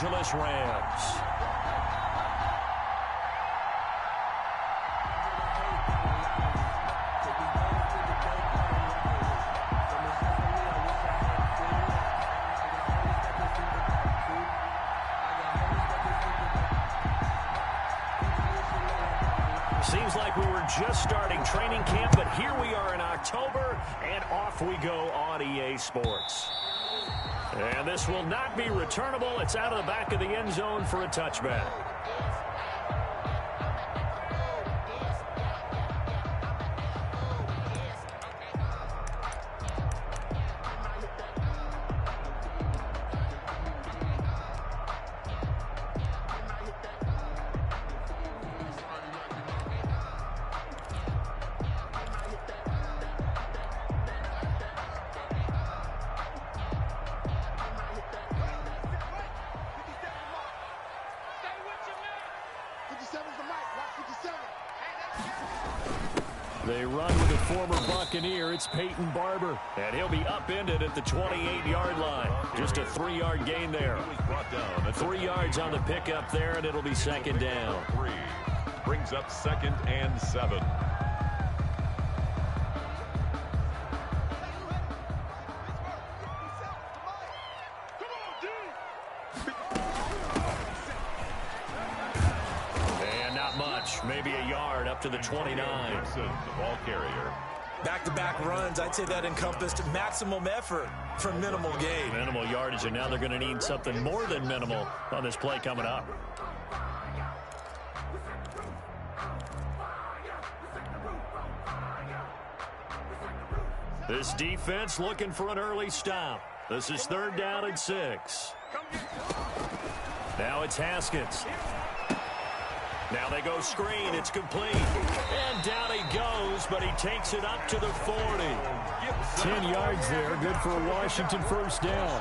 Angeles Rams. Seems like we were just starting training camp, but here we are in October, and off we go on EA Sports. And this will not be returnable. It's out of the back of the end zone for a touchback. They run with a former Buccaneer. It's Peyton Barber. And he'll be upended at the 28-yard line. Just a 3-yard gain there. 3 yards on the pickup there, and it'll be second down. Brings up 2nd and 7. Maybe a yard up to the 29. The ball carrier. Back-to-back runs, I'd say that encompassed maximum effort for minimal gain. Minimal yardage, and now they're going to need something more than minimal on this play coming up. This defense looking for an early stop. This is 3rd down and 6. Now it's Haskins. Now they go screen. It's complete. And down he goes, but he takes it up to the 40. 10 yards there. Good for a Washington first down.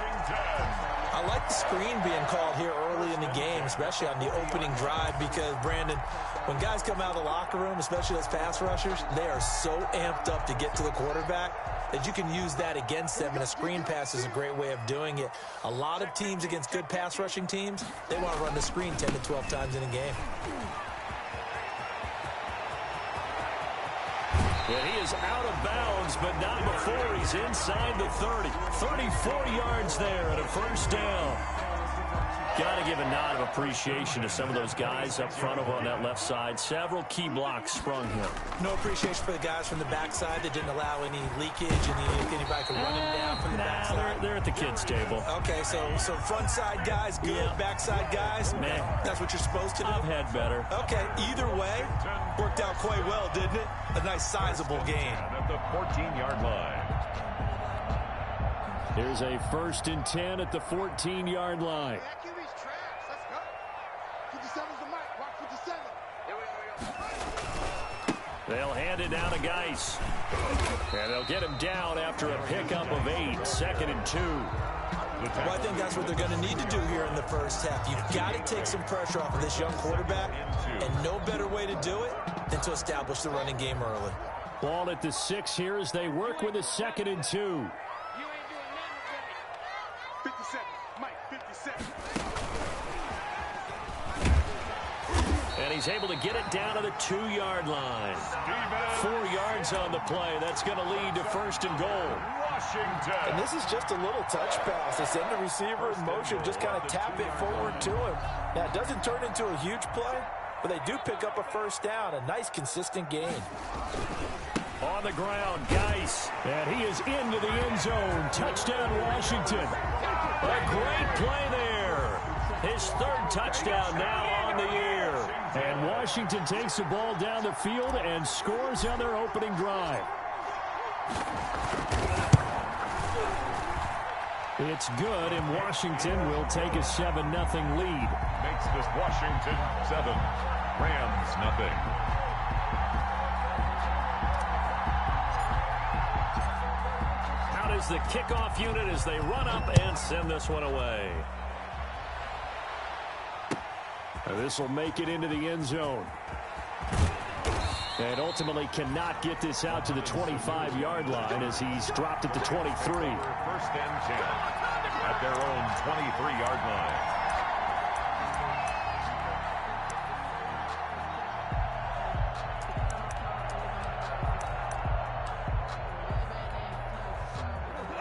I like the screen being called here early in the game, especially on the opening drive, because, Brandon, when guys come out of the locker room, especially those pass rushers, they are so amped up to get to the quarterback that you can use that against them, and a screen pass is a great way of doing it. A lot of teams against good pass rushing teams, they want to run the screen 10 to 12 times in a game. And he is out of bounds, but not before he's inside the 30. 34 yards there and a first down. Got to give a nod of appreciation to some of those guys up front over on that left side. Several key blocks sprung him. No appreciation for the guys from the backside that didn't allow any leakage and anybody could run him down from the backside. They're at the kids' table. Okay, so front side guys good, yeah. Backside guys, man, that's what you're supposed to do? I've had better. Okay, either way, worked out quite well, didn't it? A nice sizable gain. At the 14-yard line. Here's a 1st and 10 at the 14-yard line. They'll hand it down to Geis. And they'll get him down after a pickup of 8. 2nd and 2. Well, I think that's what they're going to need to do here in the first half. You've got to take some pressure off of this young quarterback, and no better way to do it than to establish the running game early. Ball at the 6 here as they work with a 2nd and 2. 57, Mike, 57. And he's able to get it down to the 2-yard line. 4 yards on the play. That's going to lead to 1st and goal. Washington. And this is just a little touch pass. They send the receiver in motion, just kind of tap it forward to him. Now, it doesn't turn into a huge play, but they do pick up a first down. A nice, consistent gain. On the ground, Geis. And he is into the end zone. Touchdown, Washington. A great play there. His 3rd touchdown now on the year. And Washington takes the ball down the field and scores on their opening drive. It's good, and Washington will take a 7-0 lead. Makes this Washington 7, Rams 0. Out is the kickoff unit as they run up and send this one away. This will make it into the end zone. And ultimately cannot get this out to the 25-yard line as he's dropped at the 23. 1st and 10 at their own 23-yard line.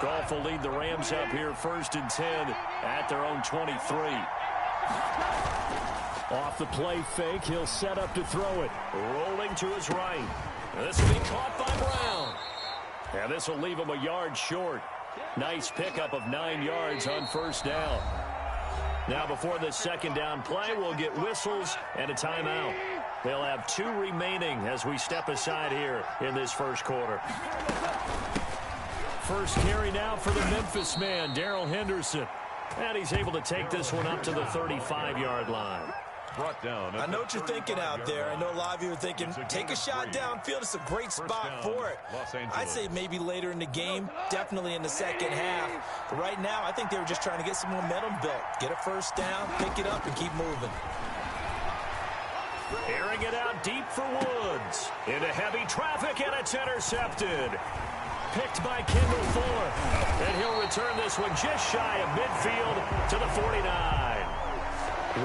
Goff will lead the Rams up here 1st and 10 at their own 23. Off the play fake, he'll set up to throw it. Rolling to his right. This will be caught by Brown. And this will leave him a yard short. Nice pickup of 9 yards on 1st down. Now before this 2nd down play, we'll get whistles and a timeout. They'll have 2 remaining as we step aside here in this 1st quarter. First carry now for the Memphis man, Darrell Henderson. And he's able to take this one up to the 35-yard line. Brought down. I know what you're thinking out there. I know a lot of you are thinking, take a shot downfield. It's a great spot for it. I'd say maybe later in the game, definitely in the 2nd half. But right now, I think they were just trying to get some momentum built. Get a 1st down, pick it up, and keep moving. Airing it out deep for Woods. Into heavy traffic, and it's intercepted. Picked by Kendall Fuller. And he'll return this one just shy of midfield to the 49.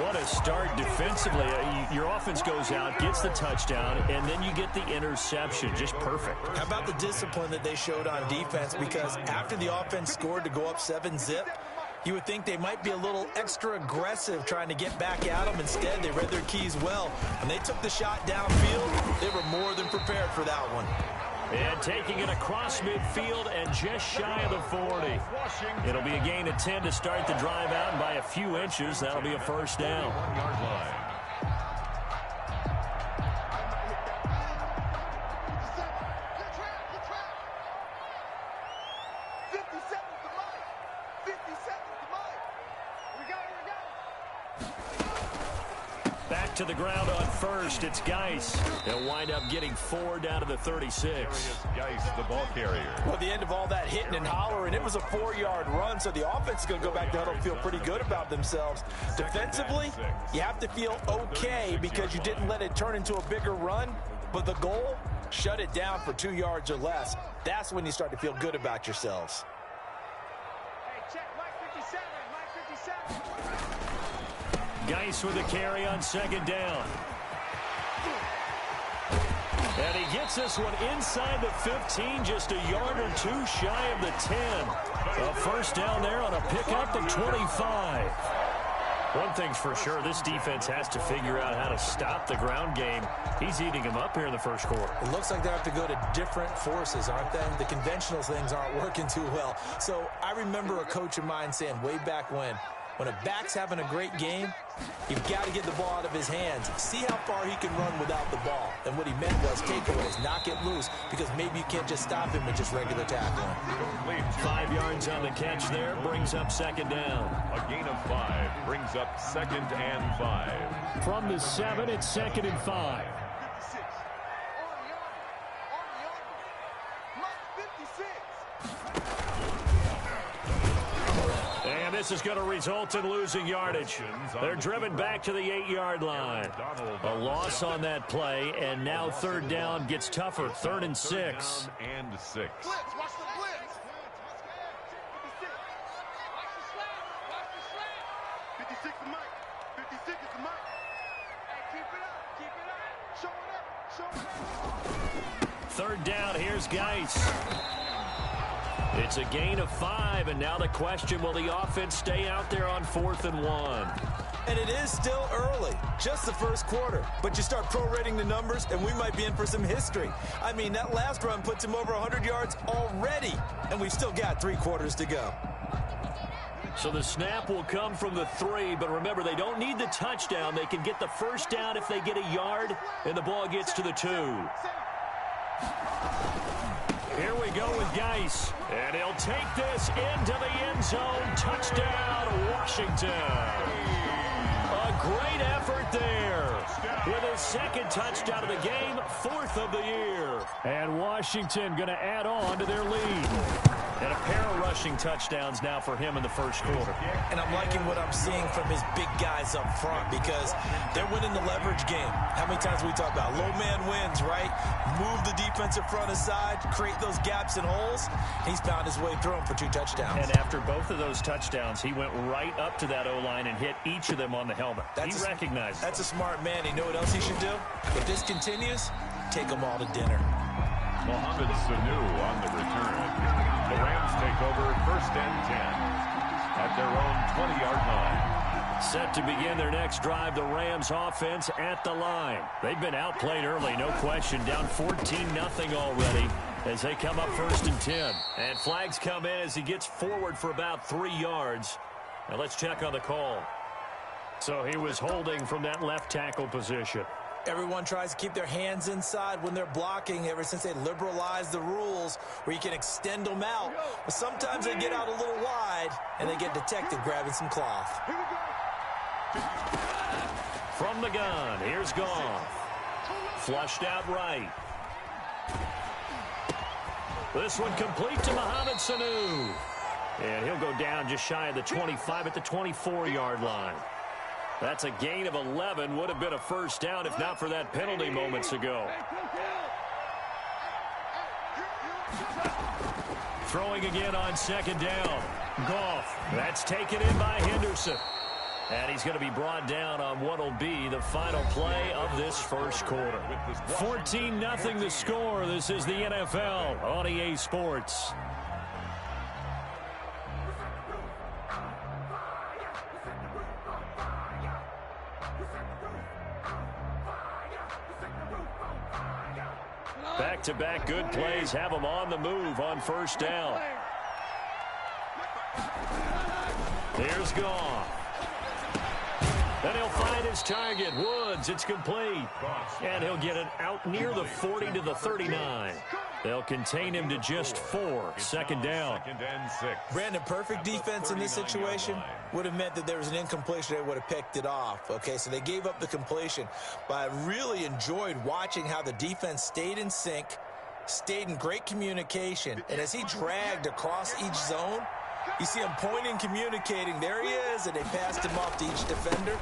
What a start defensively. Your offense goes out, gets the touchdown, and then you get the interception. Just perfect. How about the discipline that they showed on defense? Because after the offense scored to go up 7-zip, you would think they might be a little extra aggressive trying to get back at them. Instead, they read their keys well. When they took the shot downfield, they were more than prepared for that one. And taking it across midfield and just shy of the 40. It'll be a gain of 10 to start the drive out, and by a few inches, that'll be a 1st down. 1-yard line. Back to the ground on 1st. It's Geis. They'll wind up getting 4 down to the 36. Geis, the ball carrier. Well, at the end of all that hitting and hollering, it was a 4-yard run, so the offense is going to go back to huddle and feel pretty good about themselves. Defensively, you have to feel okay because you didn't let it turn into a bigger run, but the goal, shut it down for 2 yards or less. That's when you start to feel good about yourselves. Hey, check Mike 57, Mike 57. Geis with a carry on 2nd down. And he gets this one inside the 15, just a yard or 2 shy of the 10. A 1st down there on a pickup of 25. One thing's for sure, this defense has to figure out how to stop the ground game. He's eating them up here in the 1st quarter. It looks like they have to go to different forces, aren't they? The conventional things aren't working too well. So I remember a coach of mine saying way back when a back's having a great game, you've got to get the ball out of his hands. See how far he can run without the ball. And what he meant was takeaways, knock it loose, because maybe you can't just stop him with just regular tackling. 5 yards on the catch there, brings up 2nd down. A gain of 5 brings up 2nd and 5. From the 7, it's 2nd and 5. 56. On the yard. Mike 56. And this is going to result in losing yardage. They're driven back to the 8-yard line. A loss on that play, and now 3rd down gets tougher. 3rd and 6. And 6. Blitz, watch the blitz. 56. 56 is Mike. 56 is the Mike. Hey, keep it up. Keep it up. Show it up. 3rd down, here's Geis. It's a gain of 5, and now the question, will the offense stay out there on 4th and 1? And it is still early, just the 1st quarter. But you start prorating the numbers, and we might be in for some history. I mean, that last run puts him over 100 yards already, and we've still got 3 quarters to go. So the snap will come from the 3, but remember, they don't need the touchdown. They can get the 1st down if they get a yard, and the ball gets to the 2. Here we go with Geis, and he'll take this into the end zone. Touchdown, Washington. A great effort there with his 2nd touchdown of the game, 4th of the year. And Washington going to add on to their lead. And a pair of rushing touchdowns now for him in the 1st quarter. And I'm liking what I'm seeing from his big guys up front because they're winning the leverage game. How many times we talk about low man wins, right? Move the defensive front aside, create those gaps and holes. He's found his way through them for 2 touchdowns. And after both of those touchdowns, he went right up to that O-line and hit each of them on the helmet. He recognized it. That's a smart man. You know what else he should do? If this continues, take them all to dinner. Mohamed Sanu on the return. The Rams take over 1st and 10 at their own 20-yard line. Set to begin their next drive, the Rams offense at the line. They've been outplayed early, no question, down 14-0 already as they come up 1st and 10. And flags come in as he gets forward for about 3 yards. Now let's check on the call. So he was holding from that left tackle position. Everyone tries to keep their hands inside when they're blocking ever since they liberalized the rules where you can extend them out. But sometimes they get out a little wide and they get detected grabbing some cloth. From the gun, here's Goff. Flushed out right. This one complete to Mohamed Sanu. And he'll go down just shy of the 25 at the 24-yard line. That's a gain of 11. Would have been a 1st down if not for that penalty moments ago. Throwing again on 2nd down. Goff. That's taken in by Henderson. And he's going to be brought down on what will be the final play of this 1st quarter. 14-0 the score. This is the NFL on EA Sports. Back-to-back good plays have them on the move on 1st down. Here's Goff. Then he'll find his target, Woods. It's complete. And he'll get it out near the 40 to the 39. They'll contain him to just 4. 2nd down. 2nd and 6. Brandon, perfect defense in this situation would have meant that there was an incompletion. They would have picked it off. Okay, so they gave up the completion. But I really enjoyed watching how the defense stayed in sync, stayed in great communication. And as he dragged across each zone, you see him pointing, communicating. There he is, and they passed him off to each defender.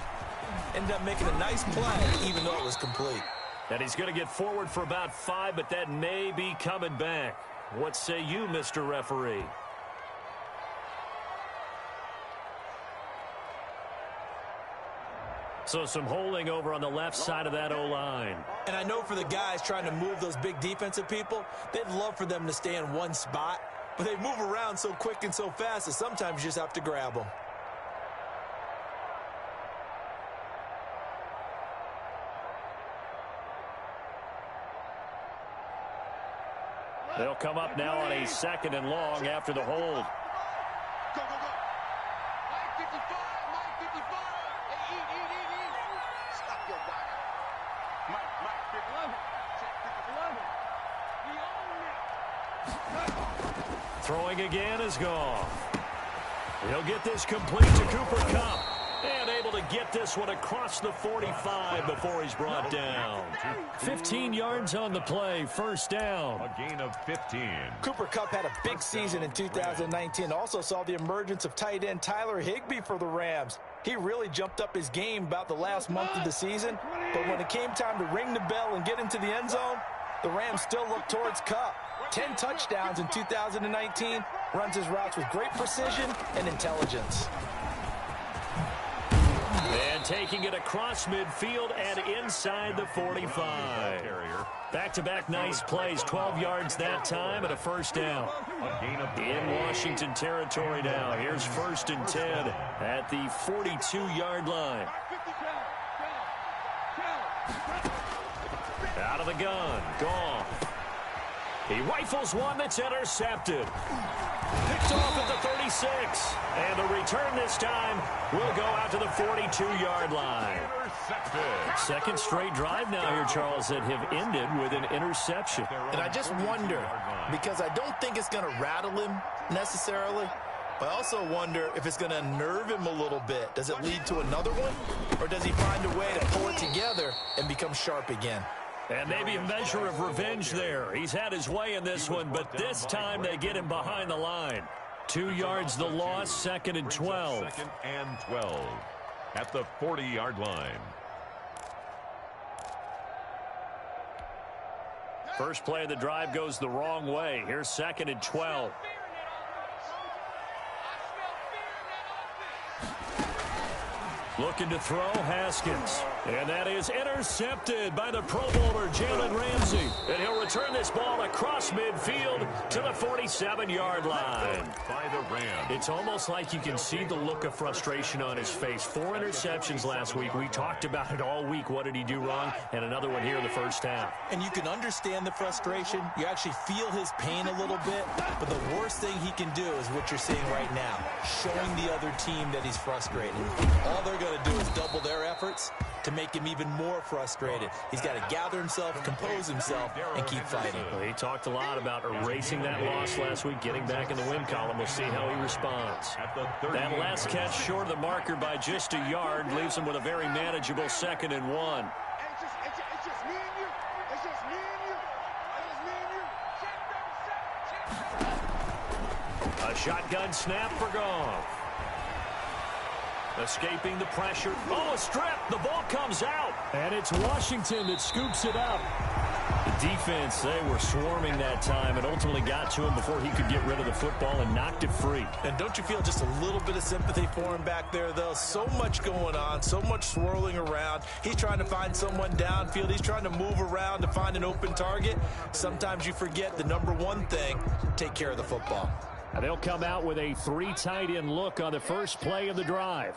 Ended up making a nice play, even though it was complete. And he's going to get forward for about 5, but that may be coming back. What say you, Mr. Referee? So some holding over on the left side of that O-line. And I know for the guys trying to move those big defensive people, they'd love for them to stay in one spot. But they move around so quick and so fast that sometimes you just have to grab them. They'll come up now on a 2nd and long after the hold. Go, go, go. Mike 55, Mike 55. Hey, eat. Stop your body. Mike 51. Check 51. Throwing again is Goff. He'll get this complete to Cooper Kupp. And able to get this one across the 45 before he's brought down. 15 yards on the play, 1st down. A gain of 15. Cooper Kupp had a big season in 2019. Also saw the emergence of tight end Tyler Higbee for the Rams. He really jumped up his game about the last month of the season. But when it came time to ring the bell and get into the end zone, the Rams still looked towards Kupp. 10 touchdowns in 2019. Runs his routes with great precision and intelligence. And taking it across midfield and inside the 45. Back-to-back nice plays, 12 yards that time and a 1st down. In Washington territory now. Here's 1st and 10 at the 42-yard line. Out of the gun, Goff. He rifles one that's intercepted. Picked off at the 36. And the return this time will go out to the 42-yard line. Second straight drive now here, Charles, that have ended with an interception. And I just wonder, because I don't think it's going to rattle him necessarily, but I also wonder if it's going to unnerve him a little bit. Does it lead to another one? Or does he find a way to pull it together and become sharp again? And maybe a measure of revenge there. He's had his way in this one, but this time they get him behind the line. 2 yards the loss, 2nd and 12. 2nd and 12 at the 40-yard line. First play of the drive goes the wrong way. Here's 2nd and 12. Looking to throw, Haskins. And that is intercepted by the Pro Bowler, Jalen Ramsey. And he'll return this ball across midfield to the 47-yard line. By the Rams. It's almost like you can see the look of frustration on his face. 4 interceptions last week. We talked about it all week. What did he do wrong? And another one here in the first half. And you can understand the frustration. You actually feel his pain a little bit. But the worst thing he can do is what you're seeing right now, showing the other team that he's frustrated. All they're going to do is double their efforts to make him even more frustrated. He's got to gather himself, compose himself, and keep fighting. Well, he talked a lot about erasing that loss last week, getting back in the win column. We'll see how he responds. That last catch short of the marker by just a yard leaves him with a very manageable 2nd and 1. It's just me and you. It's just me and you. It's just me and you. A shotgun snap for Goff. Escaping the pressure. Oh, a strip. The ball comes out. And it's Washington that scoops it up. The defense, they were swarming that time and ultimately got to him before he could get rid of the football and knocked it free. And don't you feel just a little bit of sympathy for him back there, though? So much going on, so much swirling around. He's trying to find someone downfield. He's trying to move around to find an open target. Sometimes you forget the number one thing, take care of the football. And they'll come out with a 3 tight end look on the first play of the drive.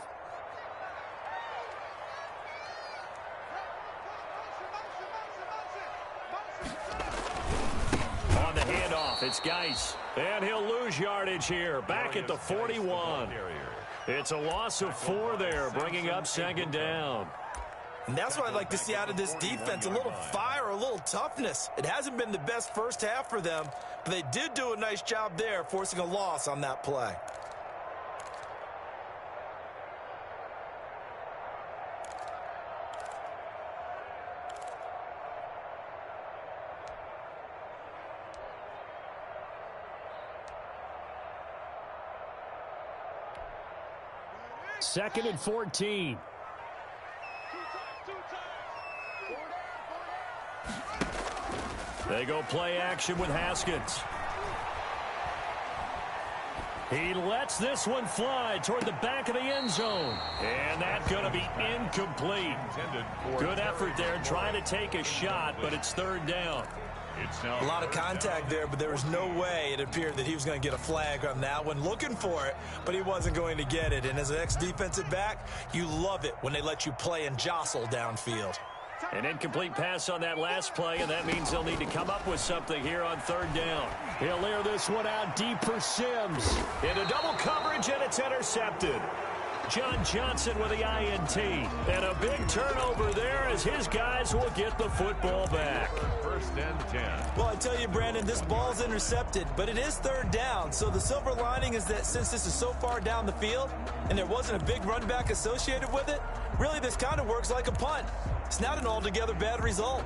On the handoff, it's Geis. And he'll lose yardage here, back at the 41. It's a loss of 4 there, bringing up 2nd down. And that's what I'd like to see out of this defense, a little fire, a little toughness. It hasn't been the best first half for them, but they did do a nice job there, forcing a loss on that play. Second and 14. They go play action with Haskins. He lets this one fly toward the back of the end zone. And that's going to be incomplete. Good effort there trying to take a shot, but it's 3rd down. A lot of contact there, but there was no way it appeared that he was going to get a flag on that one. Looking for it, but he wasn't going to get it. And as an ex-defensive back, you love it when they let you play and jostle downfield. An incomplete pass on that last play, and that means they'll need to come up with something here on 3rd down. He'll air this one out deep for Sims. Into double coverage, and it's intercepted. John Johnson with the INT. And a big turnover there as his guys will get the football back. 1st and 10. Well, I tell you, Brandon, this ball's intercepted, but it is 3rd down. So the silver lining is that since this is so far down the field and there wasn't a big run back associated with it, really this kind of works like a punt. It's not an altogether bad result.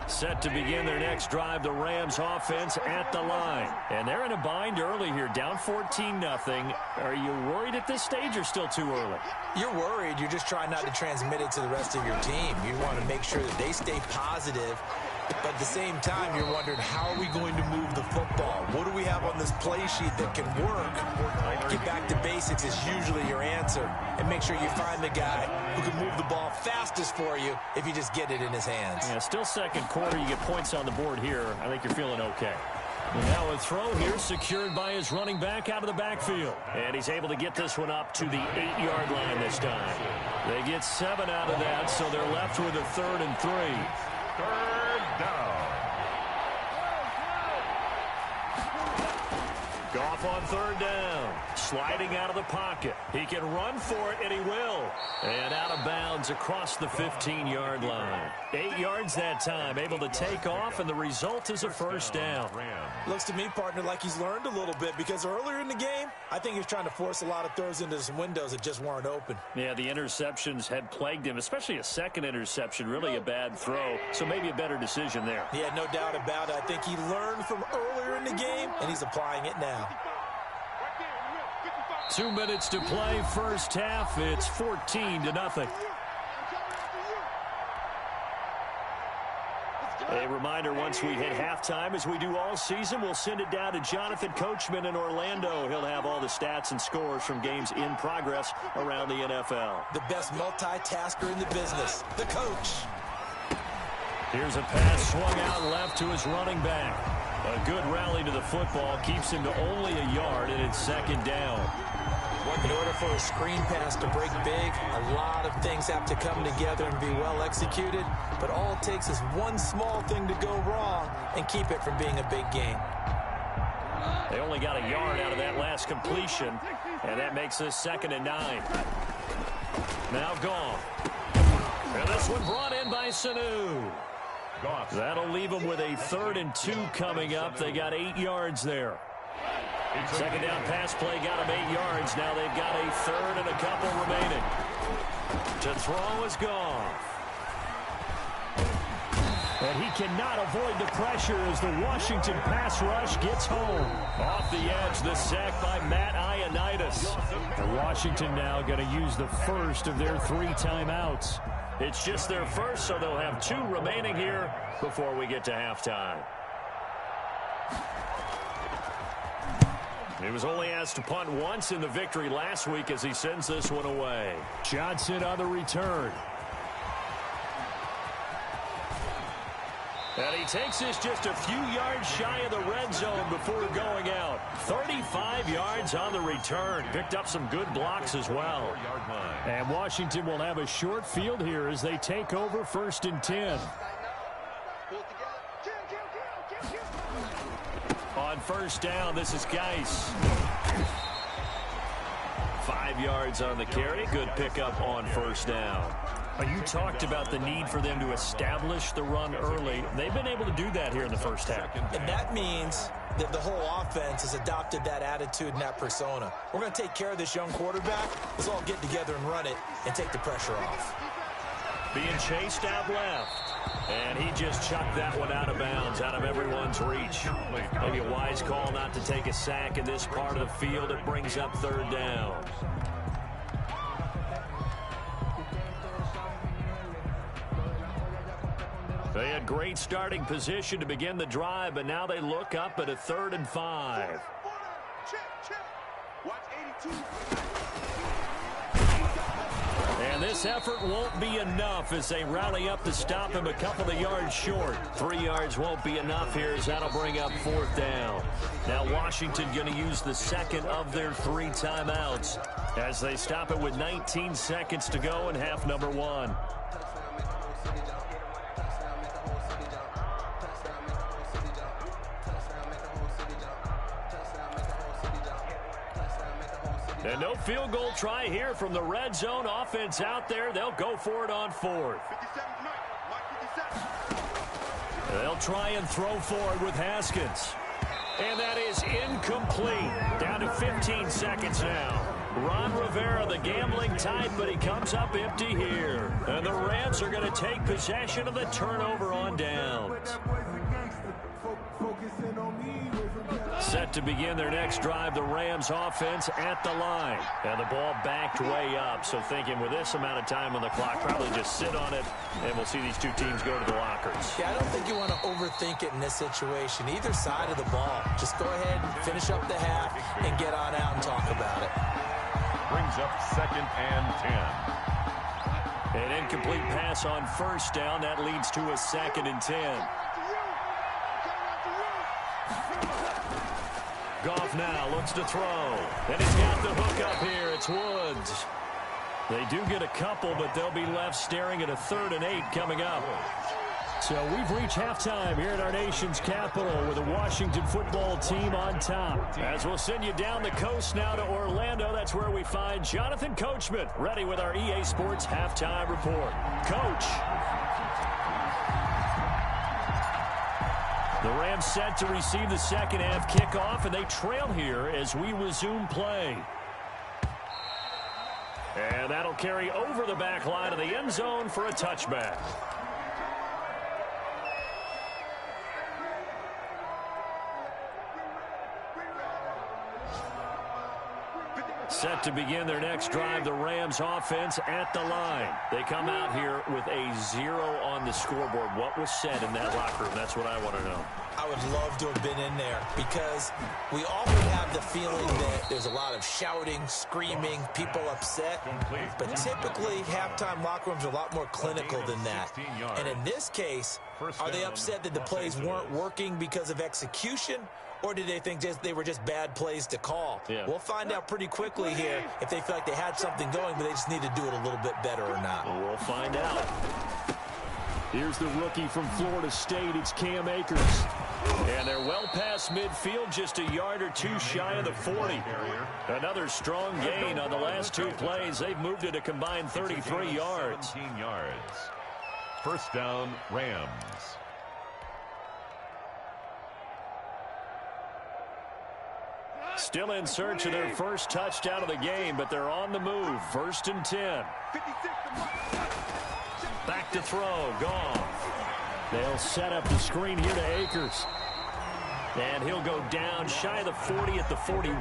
Set to begin their next drive, the Rams offense at the line. And they're in a bind early here, down 14-0. Are you worried at this stage or still too early? You're worried. You're just trying not to transmit it to the rest of your team. You want to make sure that they stay positive. But at the same time, you're wondering, how are we going to move the football? What do we have on this play sheet that can work? Get back to basics is usually your answer. And make sure you find the guy who can move the ball fastest for you if you just get it in his hands. Yeah, still 2nd quarter. You get points on the board here. I think you're feeling okay. Now a throw here secured by his running back out of the backfield. And he's able to get this one up to the 8-yard line this time. They get 7 out of that, so they're left with a 3rd and 3. 3rd down. Goff on 3rd down. Sliding out of the pocket. He can run for it, and he will. And out of bounds across the 15-yard line. 8 yards that time, able to take off, and the result is a 1st down. Looks to me, partner, like he's learned a little bit, because earlier in the game, I think he was trying to force a lot of throws into some windows that just weren't open. Yeah, the interceptions had plagued him, especially a 2nd interception, really a bad throw, so maybe a better decision there. Yeah, no doubt about it. I think he learned from earlier in the game, and he's applying it now. 2 minutes to play, first half. It's 14-0. A reminder, once we hit halftime, as we do all season, we'll send it down to Jonathan Coachman in Orlando. He'll have all the stats and scores from games in progress around the NFL. The best multitasker in the business, the coach. Here's a pass swung out left to his running back. A good rally to the football keeps him to only a yard, and it's second down. In order for a screen pass to break big, a lot of things have to come together and be well executed. But all it takes is one small thing to go wrong and keep it from being a big game. They only got a yard out of that last completion, and that makes this 2nd and 9. Now gone. And this one brought in by Sanu. That'll leave them with a 3rd and 2 coming up. They got 8 yards there. Second down pass play got them 8 yards. Now they've got a 3rd and a couple remaining. To throw is gone. And he cannot avoid the pressure as the Washington pass rush gets home. Off the edge, the sack by Matt Ioannidis. And Washington now going to use the first of their 3 timeouts. It's just their first, so they'll have 2 remaining here before we get to halftime. He was only asked to punt once in the victory last week as he sends this one away. Johnson on the return. And he takes this just a few yards shy of the red zone before going out. 35 yards on the return. Picked up some good blocks as well. And Washington will have a short field here as they take over 1st and 10. On 1st down, this is Geis. 5 yards on the carry. Good pickup on 1st down. You talked about the need for them to establish the run early. They've been able to do that here in the first half. And that means that the whole offense has adopted that attitude and that persona. We're going to take care of this young quarterback. Let's all get together and run it and take the pressure off. Being chased out left. And he just chucked that one out of bounds, out of everyone's reach. Maybe a wise call not to take a sack in this part of the field. It brings up 3rd down. They had great starting position to begin the drive, but now they look up at a 3rd and 5. Watch 82. And this effort won't be enough as they rally up to stop him a couple of yards short. 3 yards won't be enough here as that'll bring up 4th down. Now Washington going to use the 2nd of their 3 timeouts as they stop it with 19 seconds to go in half number 1. And no field goal try here from the red zone. Offense out there. They'll go for it on 4th. They'll try and throw forward with Haskins. And that is incomplete. Down to 15 seconds now. Ron Rivera, the gambling type, but he comes up empty here. And the Rams are going to take possession of the turnover on downs. Set to begin their next drive, the Rams offense at the line. And the ball backed way up, so thinking with this amount of time on the clock, probably just sit on it, and we'll see these 2 teams go to the lockers. Yeah, I don't think you want to overthink it in this situation. Either side of the ball. Just go ahead and finish up the half and get on out and talk about it. Brings up 2nd and 10. An incomplete pass on 1st down. That leads to a 2nd and 10. Goff now looks to throw. And he's got the hook up here. It's Woods. They do get a couple, but they'll be left staring at a 3rd and 8 coming up. So we've reached halftime here at our nation's capital with the Washington football team on top. As we'll send you down the coast now to Orlando, that's where we find Jonathan Coachman ready with our EA Sports halftime report. Coach. The Rams set to receive the 2nd half kickoff, and they trail here as we resume play. And that'll carry over the back line of the end zone for a touchback. Set to begin their next drive, the Rams offense at the line. They come out here with a 0 on the scoreboard. What was said in that locker room? That's what I want to know. I would love to have been in there because we often have the feeling that there's a lot of shouting, screaming, people upset. But typically, halftime locker rooms are a lot more clinical than that. And in this case, are they upset that the plays weren't working because of execution? Or did they think they were just bad plays to call? Yeah. We'll find out pretty quickly here if they feel like they had something going, but they just need to do it a little bit better or not. We'll find out. Here's the rookie from Florida State. It's Cam Akers. And they're well past midfield, just a yard or two shy of the 40. Another strong gain on the last two plays. They've moved it a combined 33 yards. 17 yards. First down, Rams. Still in search of their first touchdown of the game, but they're on the move. 1st and 10. Back to throw. Gone. They'll set up the screen here to Akers. And he'll go down shy of the 40 at the 41.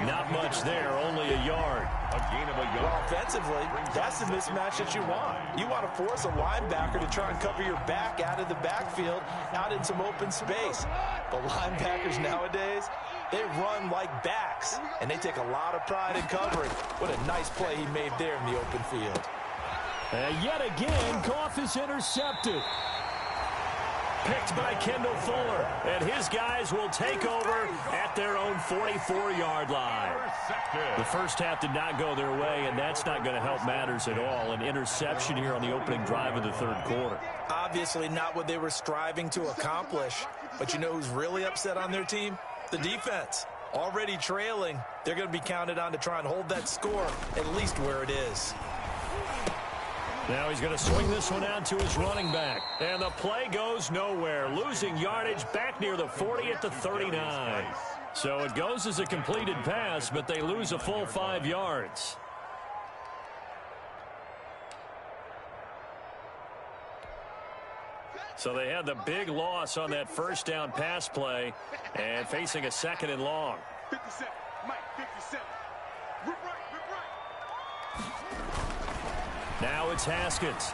Not much there, only a yard. A gain of a yard. Well, offensively, that's the mismatch that you want. You want to force a linebacker to try and cover your back out of the backfield, out in some open space. The linebackers nowadays, they run like backs, and they take a lot of pride in covering. What a nice play he made there in the open field. And yet again, Goff is intercepted. Picked by Kendall Fuller, and his guys will take over at their own 44-yard line. The first half did not go their way, and that's not going to help matters at all. An interception here on the opening drive of the third quarter. Obviously not what they were striving to accomplish, but you know who's really upset on their team? The defense. Already trailing, they're going to be counted on to try and hold that score at least where it is. Now he's going to swing this one out to his running back. And the play goes nowhere. Losing yardage back near the 40 at the 39. So it goes as a completed pass, but they lose a full 5 yards. So they had the big loss on that first down pass play and facing a 2nd and long. 57, Mike, 57. Rip right. Now it's Haskins.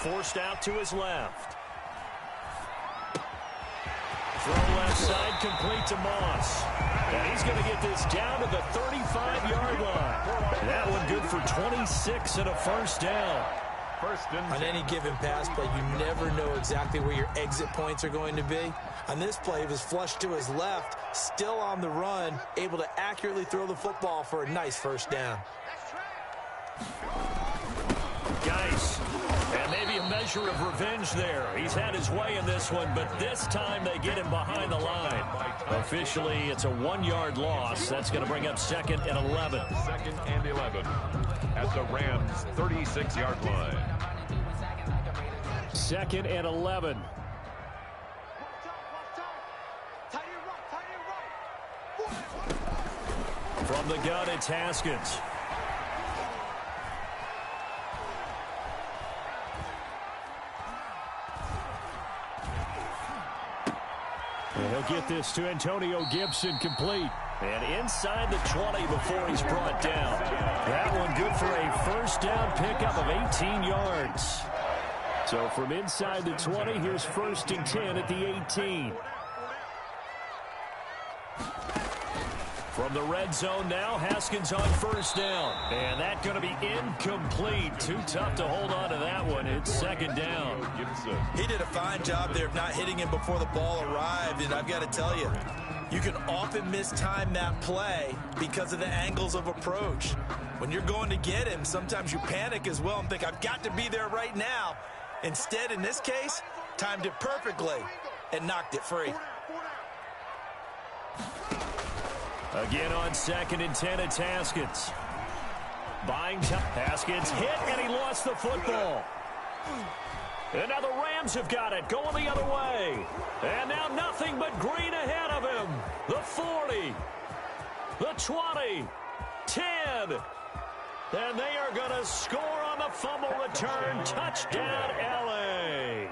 Forced out to his left. Throw left side, complete to Moss. And he's going to get this down to the 35-yard line. That one good for 26 and a first down. On any given pass play, you never know exactly where your exit points are going to be. On this play, it was flushed to his left, still on the run, able to accurately throw the football for a nice first down. Geis, and maybe a measure of revenge there. He's had his way in this one, but this time they get him behind the line. Officially, it's a 1-yard loss. That's going to bring up 2nd and 11. 2nd and 11 at the Rams' 36-yard line. 2nd and 11. From the gun, it's Haskins. And he'll get this to Antonio Gibson, complete. And inside the 20 before he's brought down. That one good for a first down pickup of 18 yards. So from inside the 20, here's 1st and 10 at the 18. From the red zone now, Haskins on first down. And that's going to be incomplete. Too tough to hold on to that one. It's 2nd down. He did a fine job there of not hitting him before the ball arrived. And I've got to tell you, you can often mistime that play because of the angles of approach. When you're going to get him, sometimes you panic as well and think, I've got to be there right now. Instead, in this case, timed it perfectly and knocked it free. Again on 2nd and 10, it's Haskins. Buying time. Haskins hit, and he lost the football. And now the Rams have got it, going the other way. And now nothing but green ahead of him. The 40, the 20, 10. And they are going to score on the fumble return. Touchdown, L.A.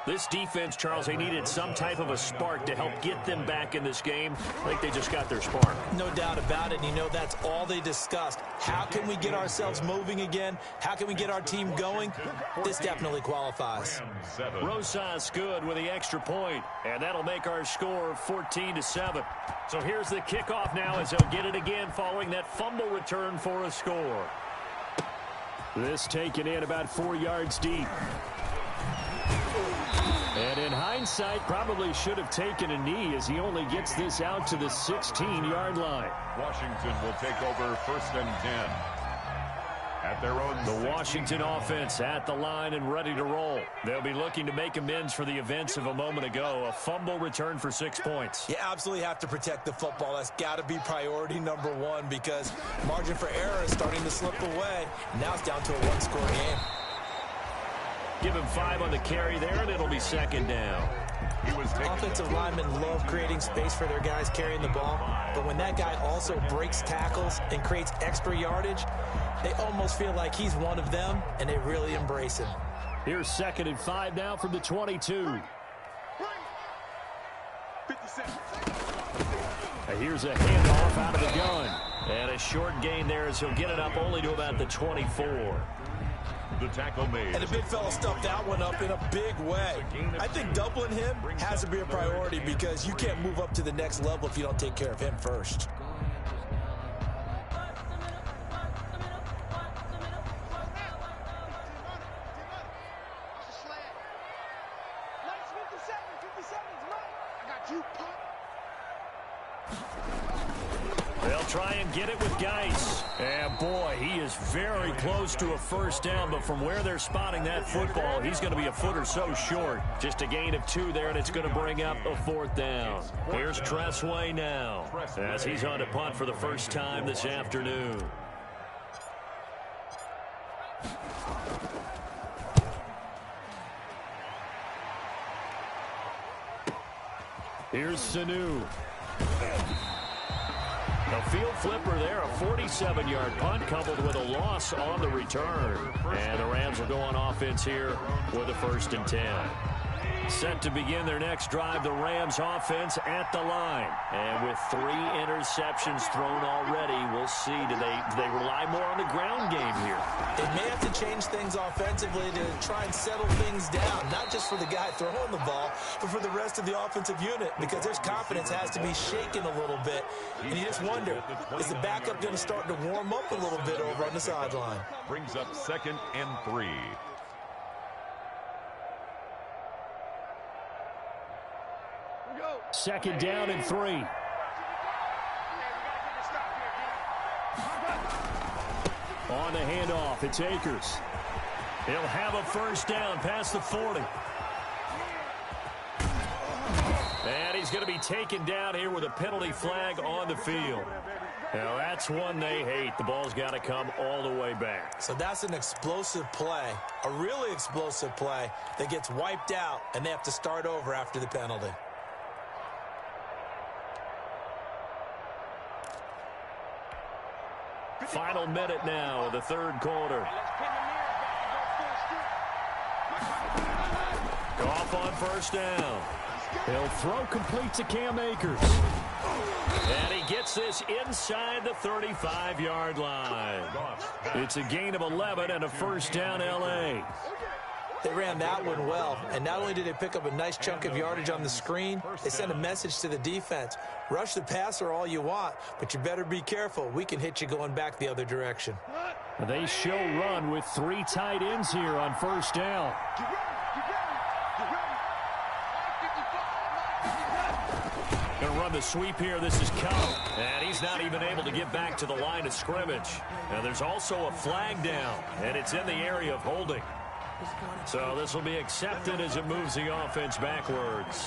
This defense, Charles, they needed some type of a spark to help get them back in this game. I think they just got their spark. No doubt about it. And you know, that's all they discussed. How can we get ourselves moving again? How can we get our team going? This definitely qualifies. Rosas good with the extra point, and that'll make our score 14-7. So here's the kickoff now as they'll get it again following that fumble return for a score. This taken in about 4 yards deep. And in hindsight, probably should have taken a knee as he only gets this out to the 16-yard line. Washington will take over 1st and 10. At their own the Washington offense at the line and ready to roll. They'll be looking to make amends for the events of a moment ago. A fumble return for 6 points. You absolutely have to protect the football. That's got to be priority number one because margin for error is starting to slip away. Now it's down to a one-score game. Give him 5 on the carry there, and it'll be 2nd down. Offensive linemen love creating space for their guys carrying the ball, but when that guy also breaks tackles and creates extra yardage, they almost feel like he's one of them, and they really embrace him. Here's 2nd and 5 now from the 22. Here's a handoff out of the gun. And a short gain there as he'll get it up only to about the 24. The tackle made. And the big fella stuffed that one up in a big way. I think doubling him has to be a priority because you can't move up to the next level if you don't take care of him first. They'll try and get it with Geis. And boy, he is very close to a 1st down, but from where they're spotting that football, he's going to be a foot or so short. Just a gain of 2 there, and it's going to bring up a 4th down. Here's Tressway now as he's on to punt for the first time this afternoon. Here's Sanu. A field flipper there, a 47-yard punt coupled with a loss on the return. And the Rams will go on offense here with a 1st and 10. Set to begin their next drive, the Rams offense at the line. And with 3 interceptions thrown already, we'll see, do they rely more on the ground game here? They may have to change things offensively to try and settle things down, not just for the guy throwing the ball, but for the rest of the offensive unit, because their confidence has to be shaken a little bit. And you just wonder, is the backup going to start to warm up a little bit over on the sideline? Brings up 2nd and 3. 2nd down and 3. On the handoff, it's Akers. He'll have a 1st down past the 40. And he's going to be taken down here with a penalty flag on the field. Now, that's one they hate. The ball's got to come all the way back. So that's an explosive play, a really explosive play that gets wiped out, and they have to start over after the penalty. Final minute now of the 3rd quarter. Goff on 1st down. He'll throw complete to Cam Akers. And he gets this inside the 35-yard line. It's a gain of 11 and a 1st down L.A. They ran that one well, and not only did they pick up a nice chunk of yardage on the screen, they sent a message to the defense. Rush the passer all you want, but you better be careful. We can hit you going back the other direction. They show run with 3 tight ends here on 1st down. Going to run the sweep here. This is Cobb. And he's not even able to get back to the line of scrimmage. Now there's also a flag down, and it's in the area of holding. So this will be accepted as it moves the offense backwards.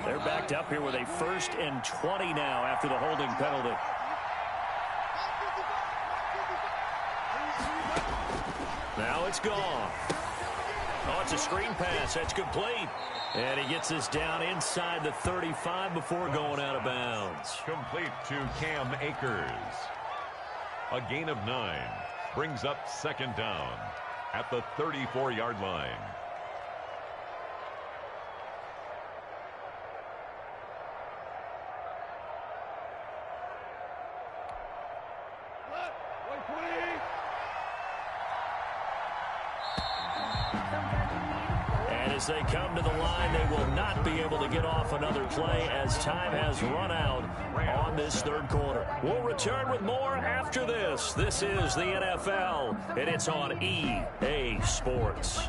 They're backed up here with a 1st and 20 now after the holding penalty. Now it's gone. Oh, it's a screen pass. That's complete. And he gets this down inside the 35 before going out of bounds. Complete to Cam Akers. A gain of 9. brings up second down at the 34-yard line. And as they come to the line, they will not be able to get off another play as time has run out on this third quarter. We'll return with more after this. This is the NFL, and it's on EA Sports.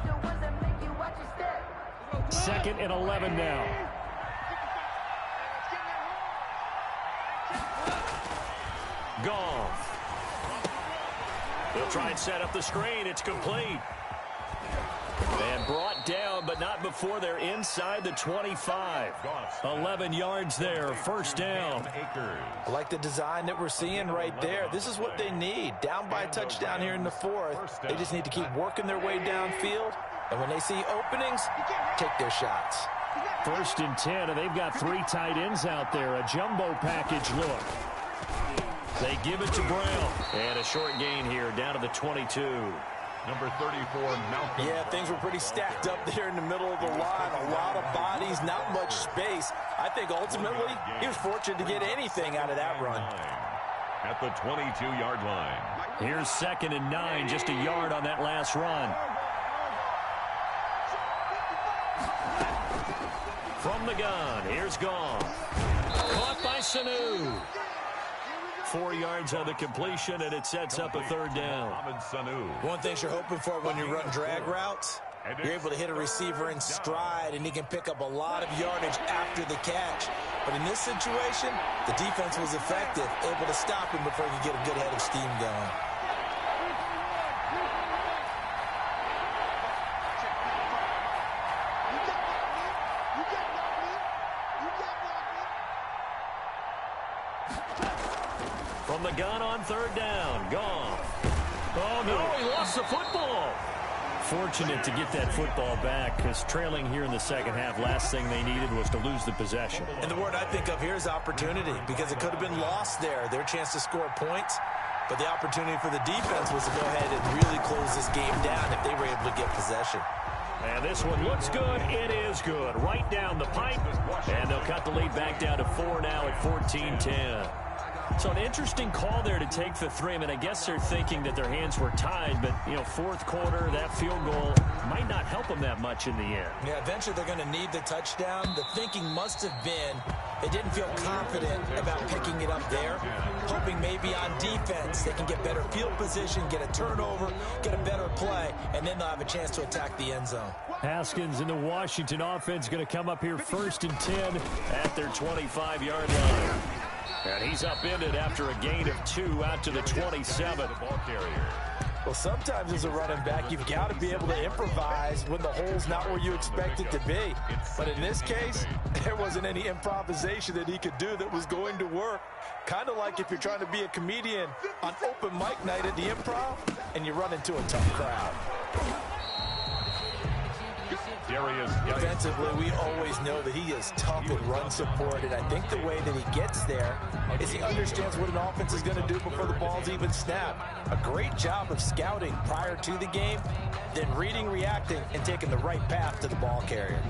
2nd and 11 now. Gone. They'll try and set up the screen. It's complete. And brought down, but not before they're inside the 25. 11 yards there, first down. I like the design that we're seeing right there. This is what they need. Down by a touchdown here in the 4th. They just need to keep working their way downfield. And when they see openings, take their shots. 1st and 10, and they've got 3 tight ends out there. A jumbo package look. They give it to Brown. And a short gain here down to the 22. Number 34, Malcolm. Yeah, things were pretty stacked up there in the middle of the line. A lot of bodies, not much space. I think ultimately he was fortunate to get anything out of that run. At the 22-yard line. Here's 2nd and 9, just a yard on that last run. From the gun, here's Gone. Caught by Sanu. 4 yards on the completion, and it sets up a third down. One thing you're hoping for when you run drag routes, you're able to hit a receiver in stride, and he can pick up a lot of yardage after the catch. But in this situation, the defense was effective, able to stop him before he could get a good head of steam going. From the gun on third down. Gone. Oh, no, he lost the football. Fortunate to get that football back because trailing here in the second half, last thing they needed was to lose the possession. And the word I think of here is opportunity because it could have been lost there. Their chance to score points. But the opportunity for the defense was to go ahead and really close this game down if they were able to get possession. And this one looks good. It is good. Right down the pipe. And they'll cut the lead back down to 4 now at 14-10. So an interesting call there to take the 3. I mean, I guess they're thinking that their hands were tied, but, you know, 4th quarter, that field goal might not help them that much in the end. Yeah, eventually they're going to need the touchdown. The thinking must have been they didn't feel confident about picking it up there, hoping maybe on defense they can get better field position, get a turnover, get a better play, and then they'll have a chance to attack the end zone. Haskins and the Washington offense going to come up here 1st and 10 at their 25-yard line. And he's upended after a gain of 2 out to the 27. Well, sometimes as a running back, you've got to be able to improvise when the hole's not where you expect it to be. But in this case, there wasn't any improvisation that he could do that was going to work. Kind of like if you're trying to be a comedian on open mic night at the Improv and you run into a tough crowd. Defensively, we always know that he is tough in run support, and I think the way that he gets there is he understands what an offense is going to do before the ball's even snapped. A great job of scouting prior to the game, then reading, reacting, and taking the right path to the ball carrier.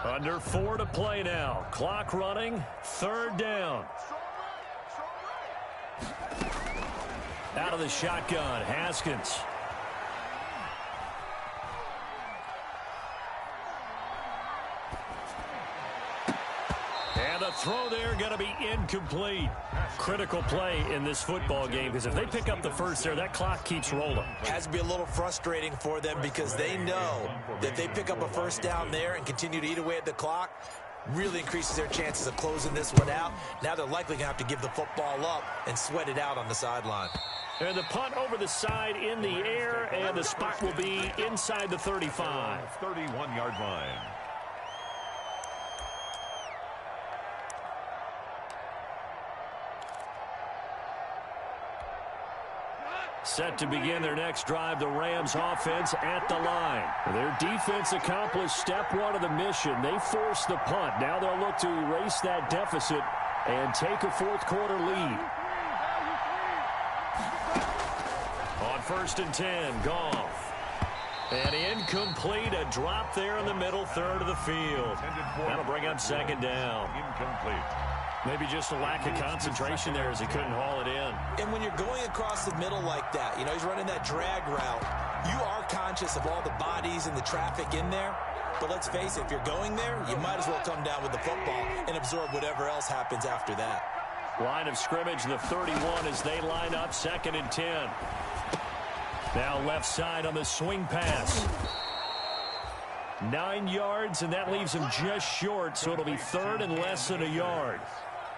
Under 4 to play now. Clock running. 3rd down. Out of the shotgun, Haskins. And the throw there going to be incomplete. Critical play in this football game because if they pick up the first there, that clock keeps rolling. Has to be a little frustrating for them because they know that they pick up a first down there and continue to eat away at the clock, really increases their chances of closing this one out. Now they're likely going to have to give the football up and sweat it out on the sideline. And the punt over the side in the air, and the spot will be inside the 35. 31-yard line. Set to begin their next drive, the Rams offense at the line. Their defense accomplished step one of the mission. They forced the punt. Now they'll look to erase that deficit and take a fourth quarter lead. On 1st and 10, Goff. And incomplete, a drop there in the middle third of the field. That'll bring up 2nd down. Incomplete. Maybe just a lack of concentration there as he couldn't haul it in. And when you're going across the middle like that, you know, he's running that drag route, you are conscious of all the bodies and the traffic in there. But let's face it, if you're going there, you might as well come down with the football and absorb whatever else happens after that. Line of scrimmage, the 31 as they line up, 2nd and 10. Now left side on the swing pass. 9 yards, and that leaves him just short, so it'll be 3rd and less than a yard.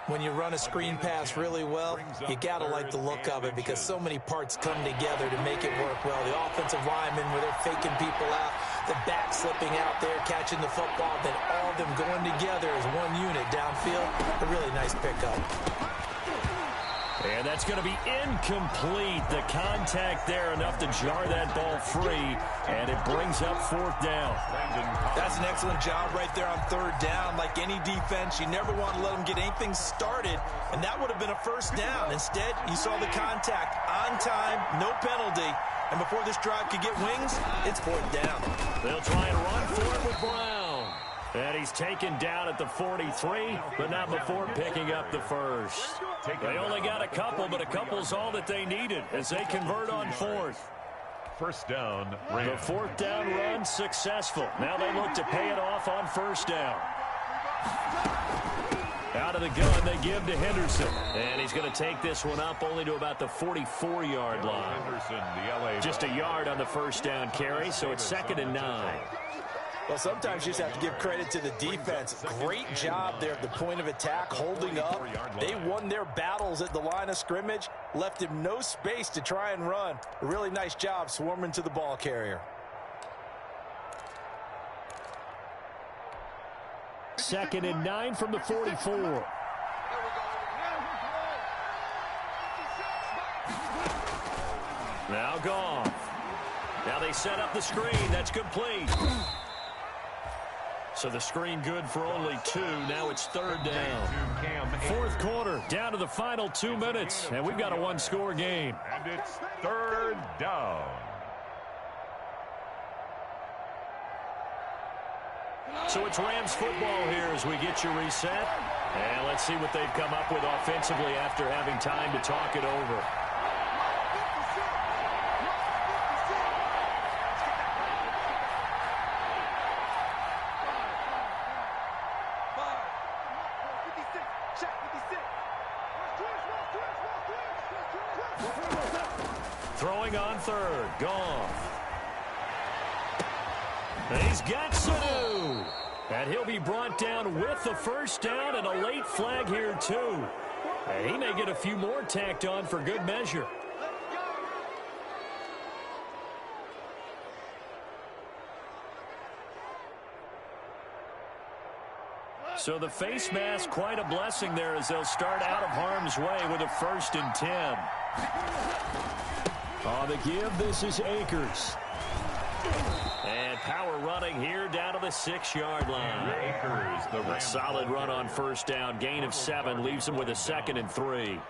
When you run a screen pass really well, you got to like the look of it because so many parts come together to make it work well. The offensive linemen where they're faking people out, the back slipping out there, catching the football, then all of them going together as one unit downfield. A really nice pickup. And that's going to be incomplete. The contact there enough to jar that ball free, and it brings up 4th down. That's an excellent job right there on 3rd down. Like any defense, you never want to let them get anything started, and that would have been a 1st down. Instead, you saw the contact on time, no penalty, and before this drive could get wings, it's 4th down. They'll try and run for it with Brown. And he's taken down at the 43, but not before picking up the first. They only got a couple, but a couple's all that they needed as they convert on 4th. 1st down, The 4th down run successful. Now they look to pay it off on 1st down. Out of the gun, they give to Henderson. And he's going to take this one up only to about the 44-yard line. Henderson, the LA. Just a yard on the 1st down carry, so it's 2nd and 9. Well, sometimes you just have to give credit to the defense. Great job there at the point of attack, holding up. They won their battles at the line of scrimmage, left him no space to try and run. A really nice job swarming to the ball carrier. 2nd and 9 from the 44. Now Goff. Now they set up the screen. That's complete. So the screen good for only 2. Now it's 3rd down. 4th quarter, down to the final 2 minutes, and we've got a one-score game. And it's 3rd down. So it's Rams football here as we get you reset. And let's see what they've come up with offensively after having time to talk it over. Throwing on 3rd, Goff. He's got Sanu. And he'll be brought down with the 1st down and a late flag here too. And he may get a few more tacked on for good measure. So the face mask, quite a blessing there as they'll start out of harm's way with a 1st and 10. On the give, this is Akers. And power running here down to the 6-yard line. Akers, A solid run on 1st down. Gain of 7 leaves them with a 2nd and 3.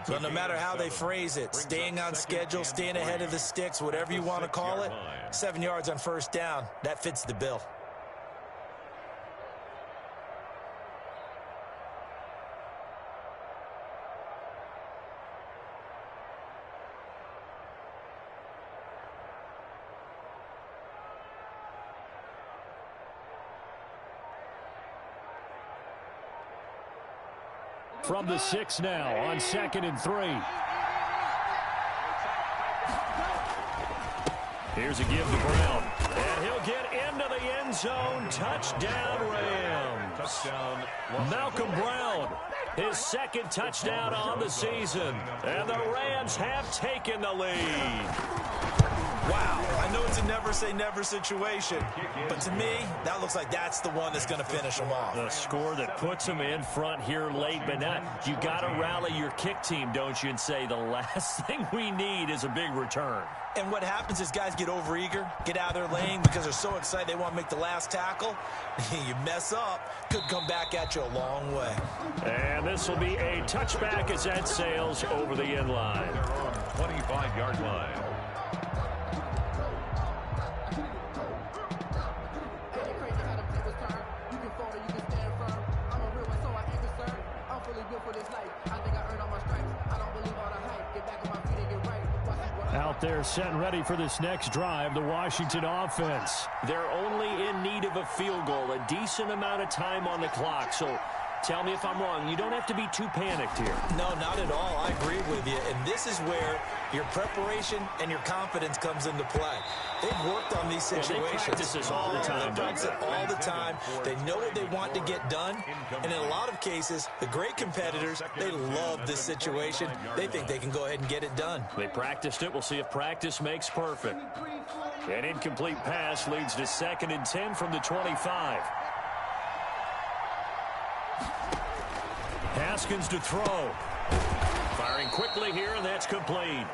But no matter how they phrase it, staying on schedule, staying ahead of the sticks, whatever you want to call it, 7 yards on 1st down, that fits the bill. From the 6 now on 2nd and 3. Here's a give to Brown. And he'll get into the end zone. Touchdown, Rams. Touchdown. Malcolm Brown, his 2nd touchdown on the season. And the Rams have taken the lead. Wow, I know it's a never-say-never situation, but to me, that looks like that's the one that's going to finish them off. The score that puts them in front here late, but not. You got to rally your kick team, don't you, and say the last thing we need is a big return. And what happens is guys get overeager, get out of their lane because they're so excited they want to make the last tackle. You mess up, could come back at you a long way. And this will be a touchback as that sails over the end line. Their own 25-yard line. Out there set and ready for this next drive, the Washington offense. They're only in need of a field goal, a decent amount of time on the clock. So tell me if I'm wrong. You don't have to be too panicked here. No, not at all. I agree with you. And this is where your preparation and your confidence comes into play. They've worked on these situations. They practice this all the time. They practice it all the time. They know what they want to get done. And in a lot of cases, the great competitors, they love this situation. They think they can go ahead and get it done. They practiced it. We'll see if practice makes perfect. An incomplete pass leads to 2nd and 10 from the 25. Haskins to throw. Firing quickly here, and that's complete.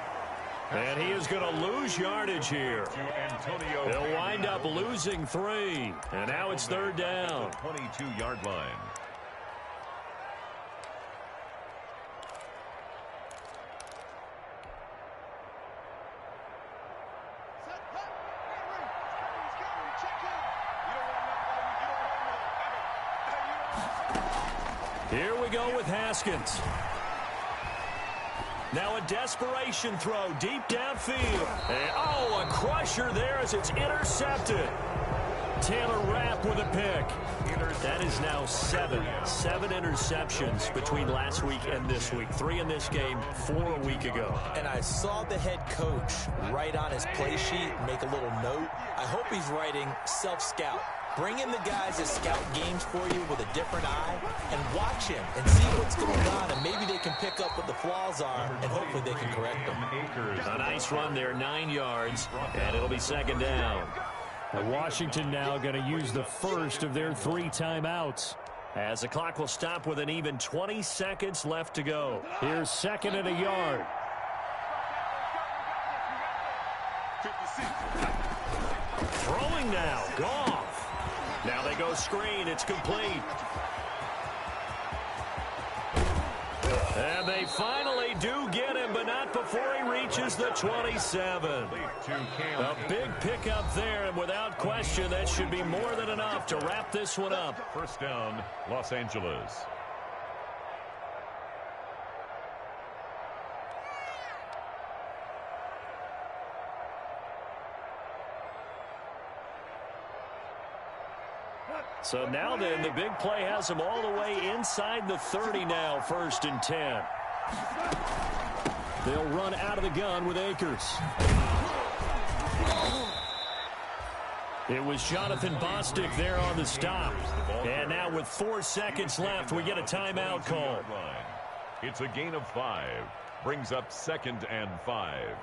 And he is going to lose yardage here. He'll wind up losing 3. And now it's 3rd down. 22-yard line. Here we go with Haskins. Now a desperation throw deep downfield. And, oh, a crusher there as it's intercepted. Taylor Rapp with a pick. That is now 7 interceptions between last week and this week. 3 in this game, 4 a week ago. And I saw the head coach write on his play sheet, make a little note. I hope he's writing self-scout. Bring in the guys that scout games for you with a different eye and watch him and see what's going on, and maybe they can pick up what the flaws are, and hopefully they can correct them. A nice run there, 9 yards, and it'll be 2nd down. And Washington now going to use the first of their 3 timeouts. As the clock will stop with an even 20 seconds left to go. Here's 2nd and a yard. Throwing now, Goff. Now they go screen. It's complete. And they finally do get him, but not before he reaches the 27. A big pickup there, and without question, that should be more than enough to wrap this one up. 1st down, Los Angeles. So now then, the big play has them all the way inside the 30 now, 1st and 10. They'll run out of the gun with Akers. It was Jonathan Bostic there on the stop. And now with 4 seconds left, we get a timeout call. It's a gain of 5. Brings up 2nd and 5.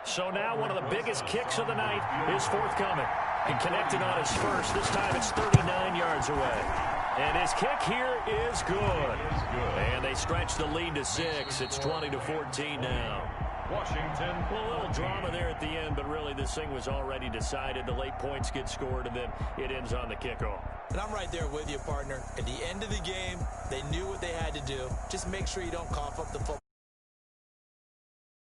So now one of the biggest kicks of the night is forthcoming. And connected on his first. This time it's 39 yards away. And his kick here is good. And they stretch the lead to 6. It's 20-14 now. Washington. Well, a little drama there at the end, but really this thing was already decided. The late points get scored, and then it ends on the kickoff. And I'm right there with you, partner. At the end of the game, they knew what they had to do. Just make sure you don't cough up the football.